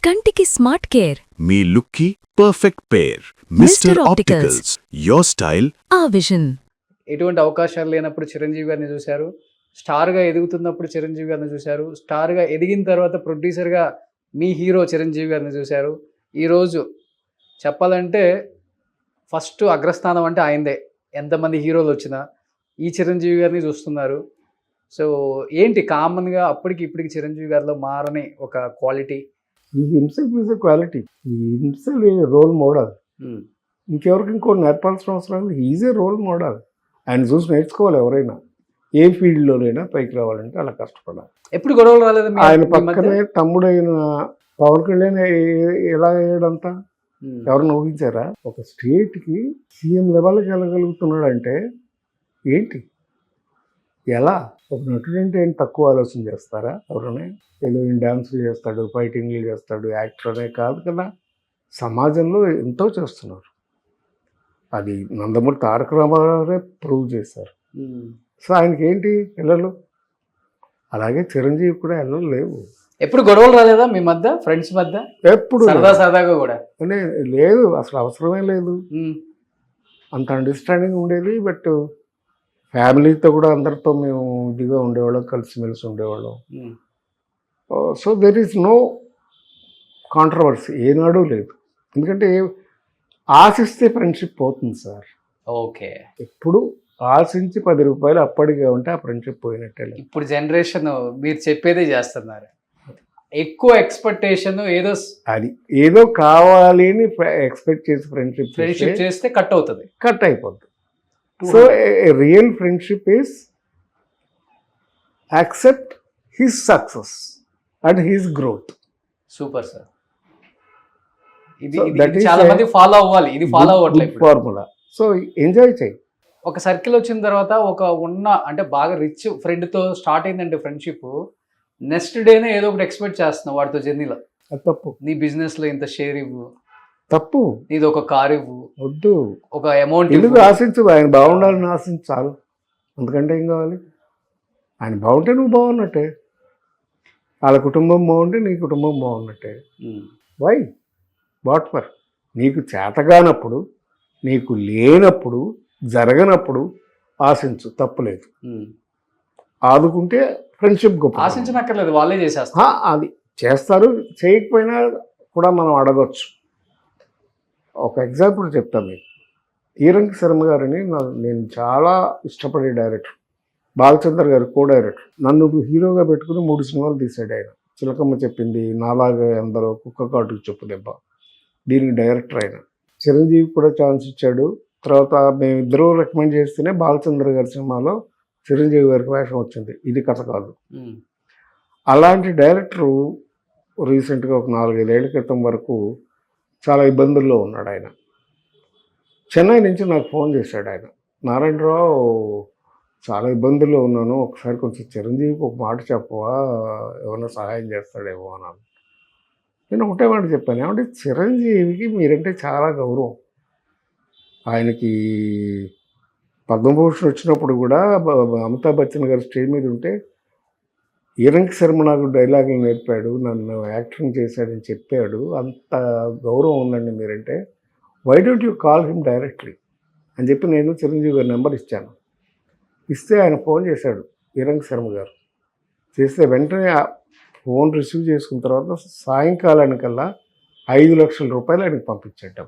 కంటికి smart care మీ లుక్కి perfect pair mister opticals your style ఆ విజన్. ఎటువంటి అవకాశాలు లేనప్పుడు చిరంజీవి గారిని చూశారు, స్టార్గా ఎదుగుతున్నప్పుడు చిరంజీవి గారిని చూశారు, స్టార్గా ఎదిగిన తర్వాత ప్రొడ్యూసర్గా మీ హీరో చిరంజీవి గారిని చూశారు. ఈరోజు చెప్పాలంటే ఫస్ట్ అగ్రస్థానం అంటే ఆయనదే. ఎంతమంది హీరోలు వచ్చినా ఈ చిరంజీవి గారిని చూస్తున్నారు. సో ఏంటి కామన్గా అప్పటికి ఇప్పటికి చిరంజీవి గారిలో మారని ఒక quality? He himself is a quality. He himself is role model. ఇంకెవరికి ఇంకోటి నేర్పాల్సిన అవసరం లేదు. Is a role model. ఆయన చూసి నేర్చుకోవాలి ఎవరైనా. ఏ ఫీల్డ్లోనైనా పైకి రావాలంటే అలా కష్టపడాలి. ఎప్పుడు గొడవలు రాలేదు ఆయన పక్కనే తమ్ముడైన పవన్ కళ్యాణ్ ఎలా అయ్యాడంతా ఎవరిని ఊహించారా? ఒక స్టేట్కి సీఎం లెవెల్కి వెళ్ళగలుగుతున్నాడంటే ఏంటి, ఎలా? ఒక నటుడు అంటే ఏంటి, తక్కువ ఆలోచన చేస్తారా? ఎవరైనా ఏదో డాన్సులు చేస్తాడు, ఫైటింగ్లు చేస్తాడు, యాక్టర్ అనే కాదు కదా. సమాజంలో ఎంతో చేస్తున్నారు. అది నందమూరి తారక రామారావు ప్రూవ్ చేశారు. సో ఆయనకి ఏంటి పిల్లలు, అలాగే చిరంజీవి కూడా పిల్లలు లేవు. ఎప్పుడు గొడవలు రాలేదా మీ మధ్య, ఫ్రెండ్స్ మధ్య? ఎప్పుడు సరదాగా కూడా లేదు, అసలు అవసరమే లేదు. అంత అండర్స్టాండింగ్ ఉండేది. బట్ ఫ్యామిలీతో కూడా అందరితో మేము ఇదిగా ఉండేవాళ్ళం, కలిసిమెలిసి ఉండేవాళ్ళం. So there is no controversy, ఏనాడు లేదు. ఎందుకంటే ఆశిస్తే ఫ్రెండ్షిప్ పోతుంది సార్. ఓకే, ఎప్పుడు ఆశించి 10 రూపాయలు అప్పటికే ఉంటే ఆ ఫ్రెండ్షిప్ పోయినట్టే. ఇప్పుడు జనరేషన్ మీరు చెప్పేదే చేస్తున్నారు. ఎక్కువ ఎక్స్పెక్టేషన్, ఏదో కావాలి అని ఎక్స్పెక్ట్ చేసి ఫ్రెండ్షిప్ చేస్తే కట్ అవుతుంది, కట్ అయిపోద్ది. So real friendship is accept his success and his growth. Super sir. ఇది చాలా మంది ఫాలో అవ్వాలి. ఇది ఫాలో అవ్వట్లేదు ఫార్ములా. సో ఎంజాయ్ చేయి. ఒక సర్కిల్ వచ్చిన తర్వాత ఒక అంటే బాగా రిచ్ ఫ్రెండ్తో స్టార్ట్ అయిందంటే ఫ్రెండ్షిప్, నెక్స్ట్ డేనే ఏదో ఒకటి ఎక్స్పెక్ట్ చేస్తున్నావు వాడితో జర్నీలో. అది తప్పు. నీ బిజినెస్లో ఇంత షేర్ ఇవ్వు, తప్పు. నీది ఒక కార్ ఇవ్వు, వద్దు. ఒక అమౌంట్ ఎందుకు ఆశించు, ఆయన బాగుండాలని ఆశించు చాలు. అందుకంటే ఏం కావాలి? ఆయన బాగుంటే నువ్వు బాగున్నట్టే, వాళ్ళ కుటుంబం బాగుంటే నీ కుటుంబం బాగున్నట్టే. Why what for? నీకు చేతగానప్పుడు, నీకు లేనప్పుడు, జరగనప్పుడు ఆశించు, తప్పులేదు. ఆదుకుంటే ఫ్రెండ్షిప్ గొప్ప. ఆశించనక్కర్లేదు, వాళ్ళే చేసేస్తారు. అది చేస్తారు. చేయకపోయినా కూడా మనం అడగచ్చు. ఒక ఎగ్జాంపుల్ చెప్తాను మీకు. ఈరంకి శర్మ గారిని నేను చాలా ఇష్టపడే డైరెక్టర్. బాలచంద్ర గారు కో డైరెక్టర్. నన్ను హీరోగా పెట్టుకుని 3 సినిమాలు తీశాడు ఆయన. చిలకమ్మ చెప్పింది, నాలాగా ఎందరో, కుక్క కాటుకు చెప్పు దెబ్బ. దీనికి డైరెక్టర్ ఆయన. చిరంజీవి కూడా ఛాన్స్ ఇచ్చాడు. తర్వాత మేమిద్దరూ రికమెండ్ చేస్తేనే బాలచంద్ర గారి సినిమాలో చిరంజీవి గారికి వేషం వచ్చింది. ఇది కథ కాదు. అలాంటి డైరెక్టరు రీసెంట్గా ఒక 4-5 ఏళ్ల క్రితం వరకు చాలా ఇబ్బందుల్లో ఉన్నాడు ఆయన. చెన్నై నుంచి నాకు ఫోన్ చేశాడు ఆయన. నారాయణరావు, చాలా ఇబ్బందుల్లో ఉన్నాను, ఒకసారి కొంచెం చిరంజీవికి ఒక మాట చెప్పవా, ఏమైనా సహాయం చేస్తాడేమో అన్నాను. నేను ఒకటే మాట చెప్పాను, ఏమంటే చిరంజీవికి మీరంటే చాలా గౌరవం. ఆయనకి పద్మభూషణ్ వచ్చినప్పుడు కూడా అమితాబ్ బచ్చన్ గారు స్టేజ్ మీద ఉంటే ఈరంకి శర్మ నాకు డైలాగులు నేర్పాడు, నన్ను యాక్టింగ్ చేశాడని చెప్పాడు, అంత గౌరవం ఉందండి మీరంటే, why don't you call him directly అని చెప్పి నేను చిరంజీవి గారి నెంబర్ ఇచ్చాను. ఇస్తే ఆయన ఫోన్ చేశాడు ఈరంకి శర్మ గారు. చేస్తే వెంటనే ఫోన్ రిసీవ్ చేసుకున్న తర్వాత సాయంకాలానికల్లా 5 లక్షల రూపాయలు ఆయనకు పంపించాడు.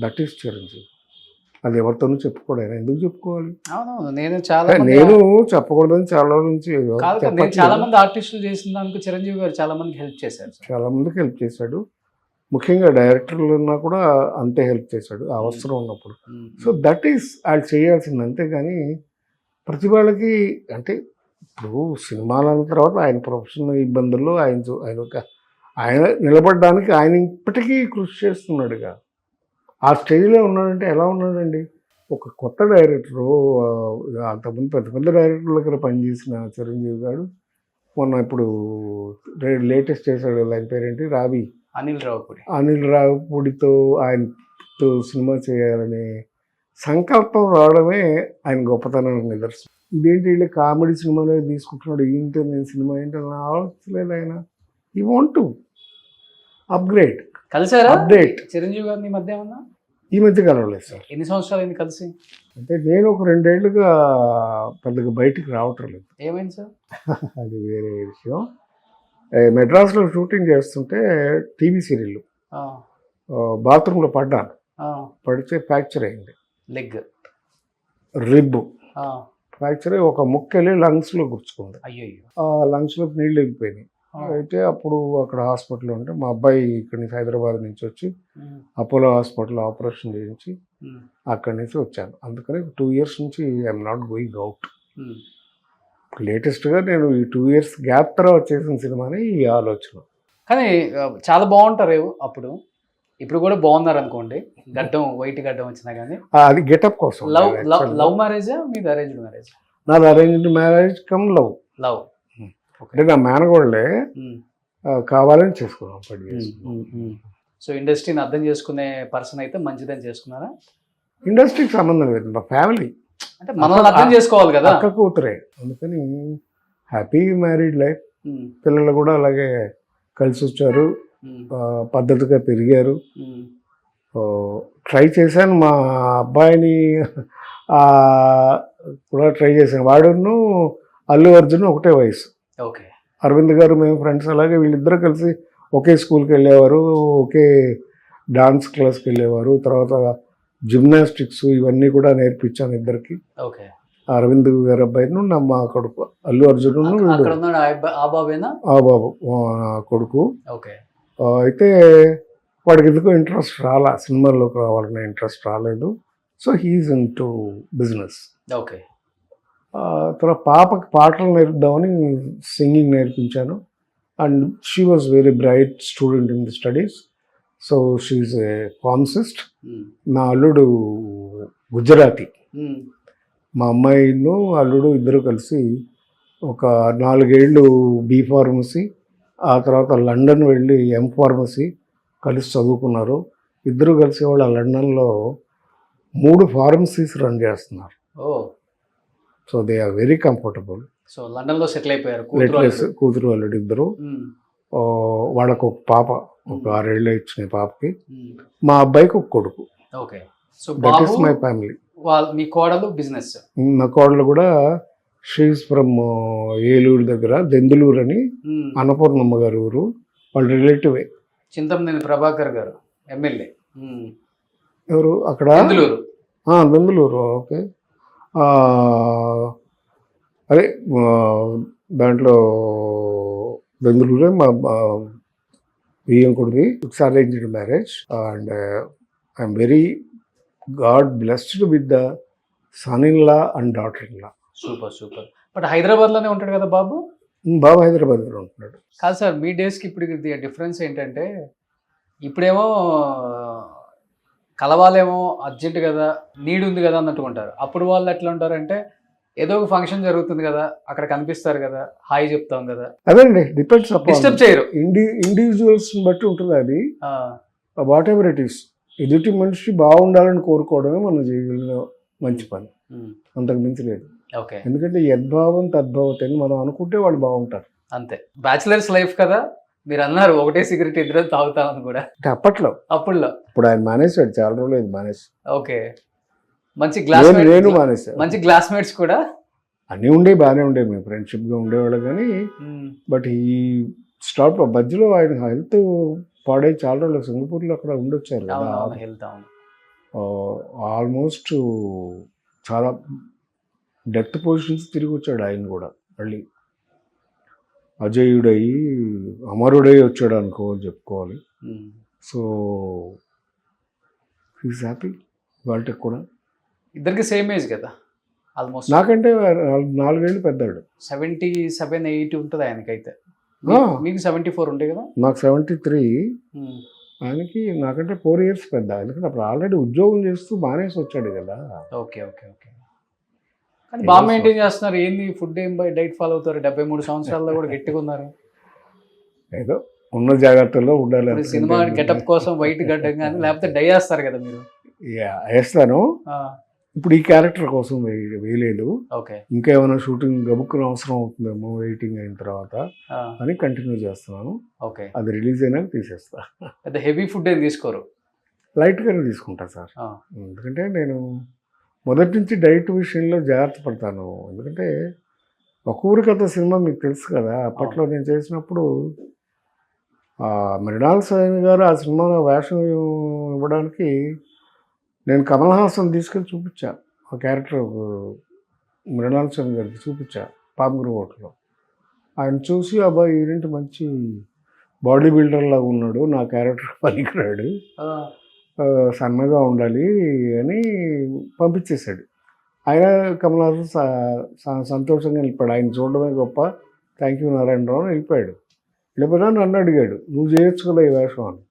That is Chiranjeevi. అది ఎవరితోనూ చెప్పుకోడు. ఆయన ఎందుకు చెప్పుకోవాలి? నేను చెప్పకూడదని చాలా నుంచి చాలా మంది ఆర్టిస్టులు చేసిన దానికి చిరంజీవి గారు చాలా మందికి హెల్ప్ చేశారు. చాలా మందికి హెల్ప్ చేశాడు. ముఖ్యంగా డైరెక్టర్లు ఉన్నా కూడా అంతే హెల్ప్ చేశాడు అవసరం ఉన్నప్పుడు. సో దట్ ఈస్ వాళ్ళు చేయాల్సింది. అంతేగాని ప్రతి వాళ్ళకి అంటే ఇప్పుడు సినిమాల తర్వాత ఆయన ప్రొఫెషనల్ ఇబ్బందుల్లో ఆయన నిలబడడానికి ఆయన ఇప్పటికీ కృషి చేస్తున్నాడుగా. ఆ స్టేజ్లో ఉన్నాడంటే ఎలా ఉన్నాడండి? ఒక కొత్త డైరెక్టరు, అంతకుముందు పెద్ద డైరెక్టర్ల దగ్గర పనిచేసిన చిరంజీవి గారు మొన్న ఇప్పుడు లేటెస్ట్ చేశాడు, ఆయన పేరేంటి, అనిల్ రావుపూడితో ఆయనతో సినిమా చేయాలనే సంకల్పం రావడమే ఆయన గొప్పతనానికి నిదర్శనం. ఇదేంటి వీళ్ళు కామెడీ సినిమాలో తీసుకుంటున్నాడు, ఈయనతో నేను సినిమా ఏంటో ఆలోచించలేదు ఆయన. ఈ వాంట్ టు అప్గ్రేడ్ కలిసారా అప్డేట్. చిరంజీవి గారిని ఈ మధ్య ఏమన్నా? ఈ మధ్య కలవలేదు సార్. ఎన్ని సంవత్సరాలు అయింది కలిసి? అంటే నేను ఒక 2 ఏళ్ళుగా పెద్దగా బయటికి రావటం లేదు. ఏమైంది సార్? అది వేరే విషయం. మెడ్రాస్లో షూటింగ్ చేస్తుంటే టీవీ సీరియల్ ఆ, బాత్రూంలో పడ్డాను. ఆ, పడితే ఫ్రాక్చర్ అయింది. లెగ్. రిబ్ ఆ, ఫ్రాక్చర్ అయ్యి ఒక ముక్కెళ్ళి లంగ్స్లో గుచ్చుకుంది. అయ్యయ్యో. ఆ లంగ్స్లోకి నీళ్ళు వెళ్ళిపోయినాయి. ఆ, అయితే అప్పుడు అక్కడ హాస్పిటల్ ఉంటే మా అబ్బాయి ఇక్కడి నుంచి హైదరాబాద్ నుంచి వచ్చి ఉమ్, అపోలో హాస్పిటల్ ఆపరేషన్ చేయించి ఉమ్, అక్కడి నుంచి వచ్చాను. అందుకని 2 ఇయర్స్ నుంచి ఐఎమ్ నాట్ గోయింగ్ అవుట్. ఉమ్. లేటెస్ట్గా నేను ఈ 2 ఇయర్స్ గ్యాప్ తర్వాత చేసిన సినిమాని ఈ ఆలోచన. కానీ చాలా బాగుంటారు అప్పుడు. ఇప్పుడు కూడా బాగున్నారు అనుకోండి, గడ్డం వైట్ గడ్డం వచ్చినా కానీ. అది గెటప్ కోసం. లవ్ లవ్ మ్యారేజా మీది అరేంజ్డ్ మ్యారేజ్? నాది arranged marriage come love. Love. అంటే నా మేనగోళ్ళే కావాలని చేసుకున్నాం 10 years. సో ఇండస్ట్రీని అర్థం చేసుకునే పర్సన్ అయితే మంచిదని చేసుకున్నారా? ఇండస్ట్రీకి సంబంధం లేదు, మా ఫ్యామిలీ అంటే మనల్ని అర్థం చేసుకోవాలి కదా. అక్క కూతురే, అందుకని హ్యాపీ మ్యారీడ్ లైఫ్. ఉమ్, పిల్లలు కూడా అలాగే కలిసి వచ్చారు, ఉమ్, పద్ధతిగా పెరిగారు. ఉమ్, ట్రై చేశాను మా అబ్బాయిని కూడా ట్రై చేశాను. వాడును అల్లు అర్జున్ ఒకటే వయసు. ఓకే. అరవింద్ గారు మేము ఫ్రెండ్స్, అలాగే వీళ్ళిద్దరూ కలిసి ఒకే స్కూల్కి వెళ్ళేవారు, ఒకే డాన్స్ క్లాస్కి వెళ్ళేవారు. తర్వాత జిమ్నాస్టిక్స్ ఇవన్నీ కూడా నేర్పించాను ఇద్దరికి. ఓకే. అరవింద్ గారి అబ్బాయిను మా కొడుకు అల్లు అర్జున్, అక్కడ ఉన్నాడు ఆ బాబేనా? ఆ బాబు నా కొడుకు. ఓకే. అయితే వాడికి ఎందుకో ఇంట్రెస్ట్ రాలా, సినిమాల్లోకి రావాలనే ఇంట్రెస్ట్ రాలేదు. So he's into business. Okay. తర్వాత పాపకి పాటలు నేర్పుదామని సింగింగ్ నేర్పించాను. And she was very bright student in the studies. So she's a pharmacist. నా అల్లుడు గుజరాతీ. మా అమ్మాయిను అల్లుడు ఇద్దరు కలిసి ఒక 4 ఏళ్ళు బీ ఫార్మసీ, ఆ తర్వాత లండన్ వెళ్ళి ఎం ఫార్మసీ కలిసి చదువుకున్నారు. ఇద్దరు కలిసి వాళ్ళు లండన్లో 3 ఫార్మసీస్ రన్ చేస్తున్నారు. Oh. So they are very comfortable. So లండన్లో సెటిల్ అయిపోయారు కూతురు అల్లుడు ఇద్దరు. వాళ్ళకు ఒక పాప, ఒక 6 ఏళ్ళు ఇచ్చిన పాపకి. మా అబ్బాయికి ఒక కొడుకు. Okay. So that is my family. మీ కోడలు బిజినెస్? నా కోడలు కూడా షీఈస్ ఫ్రమ్ ఏలూరు దగ్గర దెందులూరు అని, అన్నపూర్ణమ్మ గారు ఊరు, వాళ్ళ రిలేటివే. చింతమనేని ప్రభాకర్ గారు ఎమ్మెల్యే. ఎవరు అక్కడ? దెందులూరు. ఓకే. అదే దాంట్లో బెంగళూరే మా బియ్యంకుడిది. It's arranged marriage and I'm very God blessed with the son in law and daughter in law. Super super. But హైదరాబాద్లోనే ఉంటాడు కదా బాబు? బాబు హైదరాబాద్లో ఉంటున్నాడు. కాదు సార్, మీ డేస్కి ఇప్పుడు డిఫరెన్స్ ఏంటంటే, ఇప్పుడేమో కలవాలేమో అర్జెంట్ కదా, నీడ్ ఉంది కదా అన్నట్టు ఉంటారు. అప్పుడు వాళ్ళు ఎట్లా ఉంటారంటే, ఏదో ఒక ఫంక్షన్ జరుగుతుంది కదా, అక్కడ కనిపిస్తారు కదా, హాయ్ చెప్తాం కదా. అదండి, డిపెండ్స్ డిస్టర్బ్ చేయరు. ఇండివిజువల్స్ బట్టి ఉంటుంది అది. వాట్ ఎవర్ ఇట్ ఈస్, ఎదుటి మనిషి బాగుండాలని కోరుకోవడమే మనం చేయగలిగిన మంచి పని, అంతకు మించి లేదు. ఓకే. ఎందుకంటే యద్భావం తద్భావత అని మనం అనుకుంటే వాళ్ళు బాగుంటారు. అంతే. బ్యాచిలర్స్ లైఫ్ కదా, మీరు అన్నారు ఒకటే సిగరెట్ ఇద్దరు తాగుతామని కూడా. అంటే అప్పట్లో ఇప్పుడు ఆయన మానేసాడు, చాలా రోజులు అయింది మానేసి. ఓకే. మంచి గ్లాస్ నేను మానేసాను. మంచి క్లాస్మేట్స్ కూడా అన్నీ ఉండే, బాగానే ఉండే, మేము ఫ్రెండ్షిప్గా ఉండేవాళ్ళు. కానీ బట్ ఈ స్టాప్ మధ్యలో ఆయన హెల్త్ పాడై చాలా రోజులు సింగపూర్లో అక్కడ ఉండొచ్చారు కదా. ఆల్మోస్ట్ చాలా డెత్ పొజిషన్స్ తిరిగి వచ్చాడు ఆయన కూడా. మళ్ళీ అజేయుడయి అమరుడై వచ్చాడు చెప్పుకోవాలి. So he's happy. వాళ్ళకి కూడా ఇద్దరికి సేమ్ ఏజ్ కదా ఆల్మోస్ట్. నాకంటే 4 ఏళ్ళు పెద్దాడు. 77-80 ఉంటుంది ఆయనకైతే. మీకు 74 ఉంటాయి కదా. నాకు 73. ఆయనకి నాకంటే 4 years పెద్ద. ఎందుకంటే అప్పుడు ఆల్రెడీ ఉద్యోగం చేస్తూ మానేసి వచ్చాడు కదా. Okay okay okay. కానీ బాగా మెయింటైన్ చేస్తున్నారు. ఏంది ఫుడ్ ఏం డైట్ ఫాలో అవుతారు? 73 సంవత్సరాల్లో కూడా గట్టిగా ఉన్నారు. ఏదో ఉన్న జాగ్రత్తల్లో ఉండాలి. సినిమా గెటప్ కోసం వైట్ గడ్డం కానీ లేకపోతే డై వేస్తారు కదా మీరు? వేస్తాను. ఇప్పుడు ఈ క్యారెక్టర్ కోసం వేయలేదు, ఓకే. ఇంకా ఏమైనా షూటింగ్ గబుక్కున అవసరం అవుతుందేమో వెయిటింగ్ అయిన తర్వాత అని కంటిన్యూ చేస్తున్నాను. ఓకే. అది రిలీజ్ అయినాక తీసేస్తా. పెద్ద హెవీ ఫుడ్ ఏం తీసుకోరు? లైట్గానే తీసుకుంటా సార్. ఆ, ఎందుకంటే నేను మొదటి నుంచి డైట్ విషయంలో జాగ్రత్త పడతాను. ఎందుకంటే ఒక ఊరి కథ సినిమా మీకు తెలుసు కదా, అప్పట్లో నేను చేసినప్పుడు మృణాల్ సేన్ గారు ఆ సినిమాలో వేషం ఇవ్వడానికి నేను కమల్ హాసన్ తీసుకెళ్ళి చూపించా. ఆ క్యారెక్టర్ మృణాల్ సేన్ గారికి చూపించా పామగురు హోటల్లో. ఆయన చూసి అబ్బాయి ఈయనంటే మంచి బాడీ బిల్డర్ లాగా ఉన్నాడు, నా క్యారెక్టర్ పనికిరాడు, సన్నగా ఉండాలి అని పంపించేశాడు. ఆయన కమల్ హాసన్ సంతోషంగా వెళ్ళిపోయాడు. ఆయన చూడడమే గొప్ప, థ్యాంక్ యూ నారాయణరావు అని వెళ్ళిపోయాడు. వెళ్ళిపోయినా నన్ను అడిగాడు, నువ్వు చేయొచ్చు కదా ఈ వేషం అని.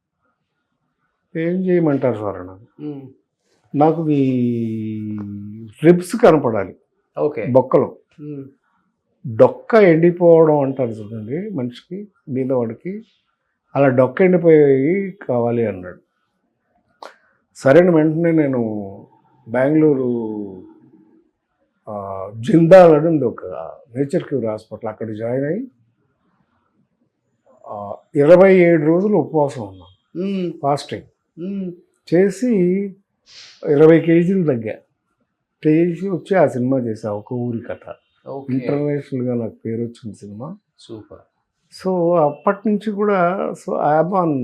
ఏం చేయమంటారు సార్ నాకు? నాకు ఈ రిబ్స్ కనపడాలి, ఓకే. బొక్కలు, డొక్క ఎండిపోవడం అంటారు చూడండి మనిషికి, బీదవాడికి, అలా డొక్క ఎండిపోయి కావాలి అన్నాడు. సరైన వెంటనే నేను బెంగళూరు జిందాల్ అని ఉంది ఒక నేచర్ క్యూర్ హాస్పిటల్, అక్కడ జాయిన్ అయ్యి 27 రోజులు ఉపవాసం ఉన్నాను, ఫాస్టింగ్ చేసి 20 కేజీలు తగ్గా. చేసి వచ్చి ఆ సినిమా చేసా, ఒక ఊరి కథ. ఇంటర్నేషనల్గా నాకు పేరు వచ్చింది సినిమా. సూపర్. సో అప్పటి నుంచి కూడా సో ఐఎమ్ ఆన్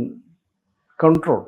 కంట్రోల్.